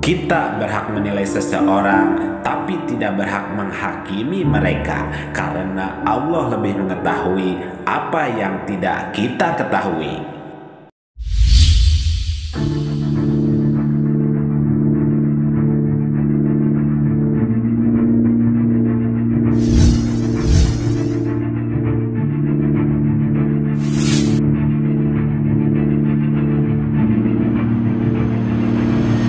Kita berhak menilai seseorang, tapi tidak berhak menghakimi mereka, karena Allah lebih mengetahui apa yang tidak kita ketahui.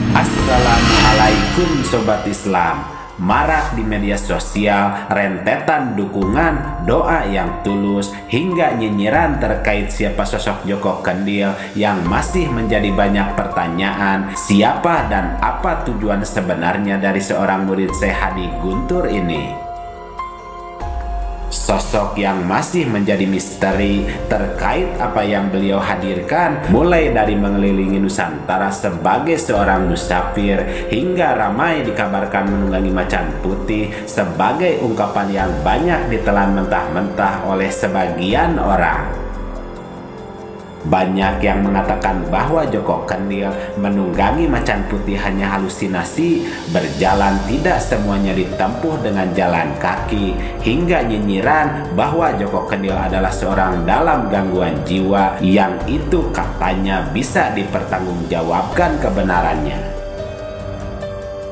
Assalamualaikum Sobat Islam. Marak di media sosial rentetan dukungan, doa yang tulus, hingga nyinyiran terkait siapa sosok Joko Kendil yang masih menjadi banyak pertanyaan siapa dan apa tujuan sebenarnya dari seorang murid Syekh Hadi Guntur ini. Sosok yang masih menjadi misteri terkait apa yang beliau hadirkan, mulai dari mengelilingi Nusantara sebagai seorang musafir hingga ramai dikabarkan menunggangi macan putih sebagai ungkapan yang banyak ditelan mentah-mentah oleh sebagian orang. Banyak yang mengatakan bahwa Joko Kendil menunggangi macan putih hanya halusinasi, berjalan tidak semuanya ditempuh dengan jalan kaki, hingga nyinyiran bahwa Joko Kendil adalah seorang dalam gangguan jiwa yang itu katanya bisa dipertanggungjawabkan kebenarannya.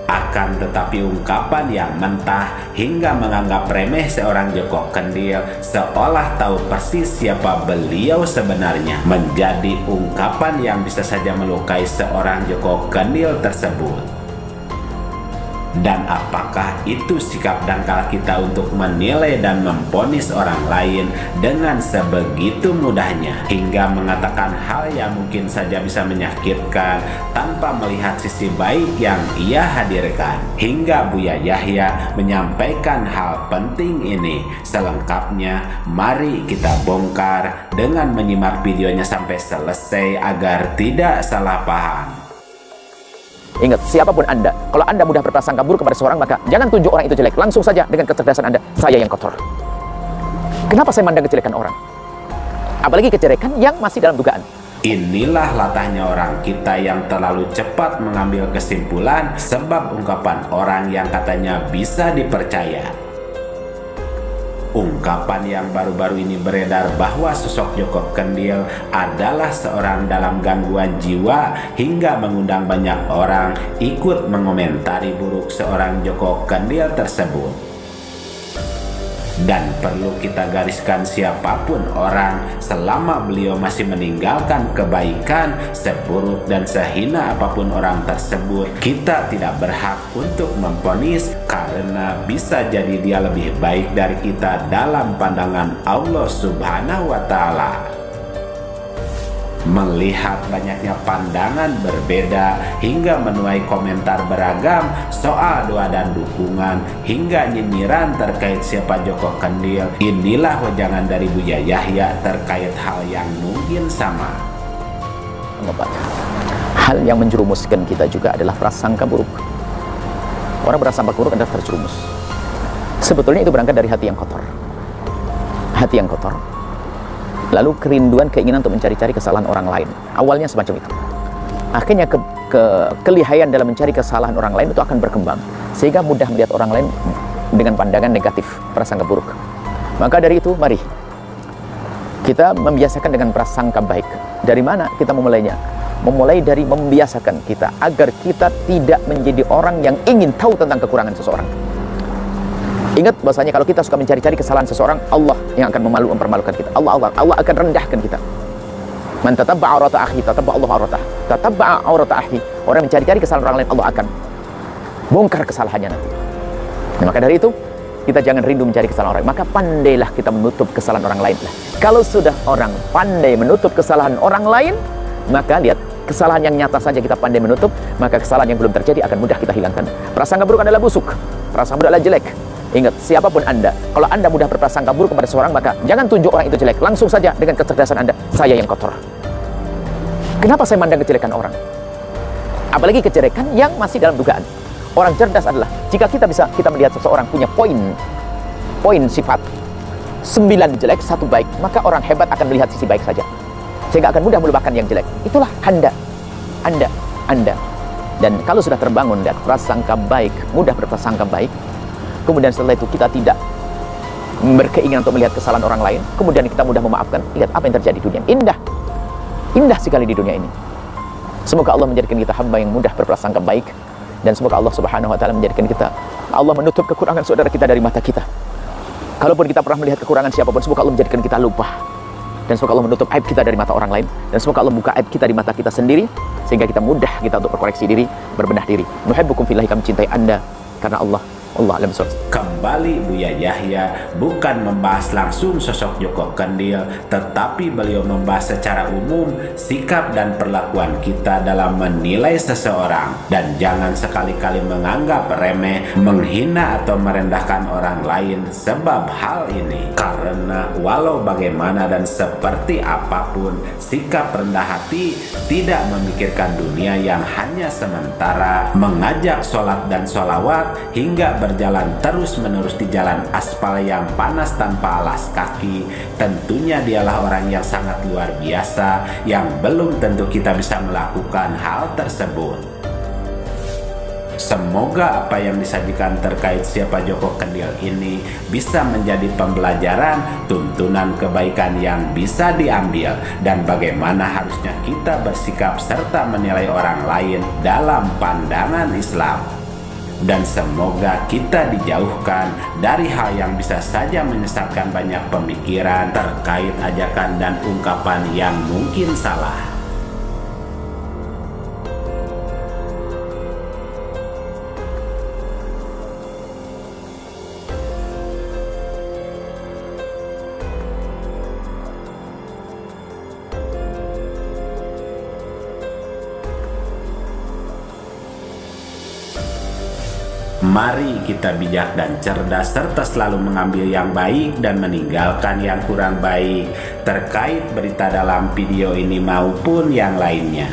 Akan tetapi ungkapan yang mentah hingga menganggap remeh seorang Joko Kendil seolah tahu persis siapa beliau sebenarnya, menjadi ungkapan yang bisa saja melukai seorang Joko Kendil tersebut. Dan apakah itu sikap dangkal kita untuk menilai dan memvonis orang lain dengan sebegitu mudahnya, hingga mengatakan hal yang mungkin saja bisa menyakitkan tanpa melihat sisi baik yang ia hadirkan? Hingga Buya Yahya menyampaikan hal penting ini. Selengkapnya mari kita bongkar dengan menyimak videonya sampai selesai agar tidak salah paham. Ingat, siapapun Anda, kalau Anda mudah berprasangka buruk kepada seorang, maka jangan tunjuk orang itu jelek. Langsung saja dengan kecerdasan Anda, saya yang kotor. Kenapa saya mandang kejelekan orang? Apalagi kejelekan yang masih dalam dugaan. Inilah latahnya orang kita yang terlalu cepat mengambil kesimpulan sebab ungkapan orang yang katanya bisa dipercaya. Ungkapan yang baru-baru ini beredar bahwa sosok Joko Kendil adalah seorang dalam gangguan jiwa, hingga mengundang banyak orang ikut mengomentari buruk seorang Joko Kendil tersebut. Dan perlu kita gariskan, siapapun orang, selama beliau masih meninggalkan kebaikan, seburuk dan sehina apapun orang tersebut, kita tidak berhak untuk memvonis, karena bisa jadi dia lebih baik dari kita dalam pandangan Allah Subhanahu wa Ta'ala. Melihat banyaknya pandangan berbeda hingga menuai komentar beragam soal doa dan dukungan hingga nyinyiran terkait siapa Joko Kendil, inilah wejangan dari Buya Yahya terkait hal yang mungkin sama. Hal yang menjerumuskan kita juga adalah prasangka buruk. Orang berprasangka buruk adalah terjerumus. Sebetulnya itu berangkat dari hati yang kotor. Hati yang kotor. Lalu kerinduan, keinginan untuk mencari-cari kesalahan orang lain. Awalnya semacam itu. Akhirnya kelihayan dalam mencari kesalahan orang lain itu akan berkembang, sehingga mudah melihat orang lain dengan pandangan negatif, prasangka buruk. Maka dari itu, mari kita membiasakan dengan prasangka baik. Dari mana kita memulainya? Memulai dari membiasakan kita agar kita tidak menjadi orang yang ingin tahu tentang kekurangan seseorang. Ingat bahwasanya kalau kita suka mencari-cari kesalahan seseorang, Allah yang akan mempermalukan kita. Allah akan rendahkan kita. Man tatabba'a aurata akhi tatabba'a Allah auratah. Tatabba'a aurata akhi. Orang yang mencari-cari kesalahan orang lain, Allah akan bongkar kesalahannya nanti. Nah, maka dari itu, kita jangan rindu mencari kesalahan orang lain. Maka pandailah kita menutup kesalahan orang lain. Kalau sudah orang pandai menutup kesalahan orang lain, maka lihat, kesalahan yang nyata saja kita pandai menutup, maka kesalahan yang belum terjadi akan mudah kita hilangkan. Prasangka buruk adalah busuk. Prasangka buruk adalah jelek. Ingat, siapapun Anda, kalau Anda mudah berprasangka buruk kepada seorang, maka jangan tunjuk orang itu jelek. Langsung saja dengan kecerdasan Anda, saya yang kotor. Kenapa saya mandang kejelekan orang? Apalagi kejelekan yang masih dalam dugaan. Orang cerdas adalah, jika kita melihat seseorang punya poin sifat 9 jelek, 1 baik, maka orang hebat akan melihat sisi baik saja, sehingga akan mudah melupakan yang jelek. Itulah Anda. Dan kalau sudah terbangun dan prasangka baik, mudah berprasangka baik, kemudian setelah itu kita tidak berkeinginan untuk melihat kesalahan orang lain, kemudian kita mudah memaafkan, lihat apa yang terjadi di dunia. Indah sekali di dunia ini. Semoga Allah menjadikan kita hamba yang mudah berprasangka baik, dan semoga Allah Subhanahu wa taala menjadikan kita, Allah menutup kekurangan saudara kita dari mata kita. Kalaupun kita pernah melihat kekurangan siapapun, semoga Allah menjadikan kita lupa, dan semoga Allah menutup aib kita dari mata orang lain, dan semoga Allah buka aib kita di mata kita sendiri, sehingga kita mudah kita untuk berkoreksi diri, berbenah diri. Nuhibbukum fillahi, kami cintai Anda karena Allah. Allah alam shawab. Kembali Buya Yahya bukan membahas langsung sosok Joko Kendil, tetapi beliau membahas secara umum sikap dan perlakuan kita dalam menilai seseorang, dan jangan sekali-kali menganggap remeh, menghina atau merendahkan orang lain sebab hal ini. Karena walau bagaimana dan seperti apapun, sikap rendah hati tidak memikirkan dunia yang hanya sementara, mengajak sholat dan sholawat hingga berjalan terus-menerus di jalan aspal yang panas tanpa alas kaki, tentunya dialah orang yang sangat luar biasa yang belum tentu kita bisa melakukan hal tersebut. Semoga apa yang disajikan terkait siapa Joko Kendil ini bisa menjadi pembelajaran, tuntunan kebaikan yang bisa diambil, dan bagaimana harusnya kita bersikap serta menilai orang lain dalam pandangan Islam. Dan semoga kita dijauhkan dari hal yang bisa saja menyesatkan banyak pemikiran terkait ajakan dan ungkapan yang mungkin salah. Mari kita bijak dan cerdas serta selalu mengambil yang baik dan meninggalkan yang kurang baik terkait berita dalam video ini maupun yang lainnya.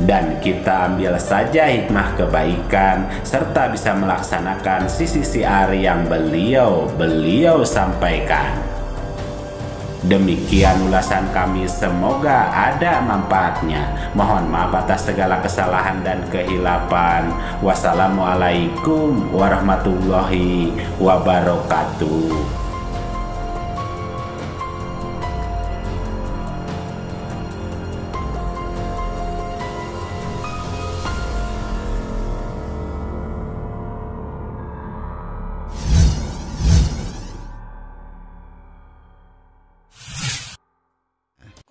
Dan kita ambil saja hikmah kebaikan serta bisa melaksanakan sisi siar yang beliau sampaikan. Demikian ulasan kami, semoga ada manfaatnya. Mohon maaf atas segala kesalahan dan kehilapan. Wassalamualaikum warahmatullahi wabarakatuh.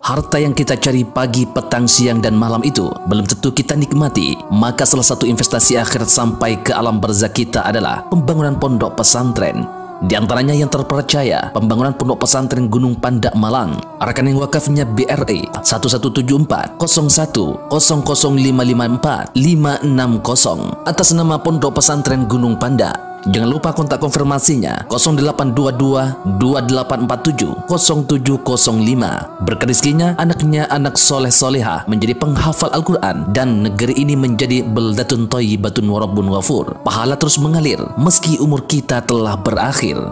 Harta yang kita cari pagi, petang, siang, dan malam itu belum tentu kita nikmati. Maka salah satu investasi akhirat sampai ke alam barzakh kita adalah pembangunan pondok pesantren. Di antaranya yang terpercaya, pembangunan pondok pesantren Gunung Panda Malang. Rekening wakafnya BRI 1174 01 00554 560 atas nama Pondok Pesantren Gunung Panda. Jangan lupa kontak konfirmasinya 0822 2847 0705. Berkah rezekinya, anaknya anak soleh soleha menjadi penghafal Al-Quran, dan negeri ini menjadi beldatun thayyibatun wa rabbun ghafur. Pahala terus mengalir meski umur kita telah berakhir.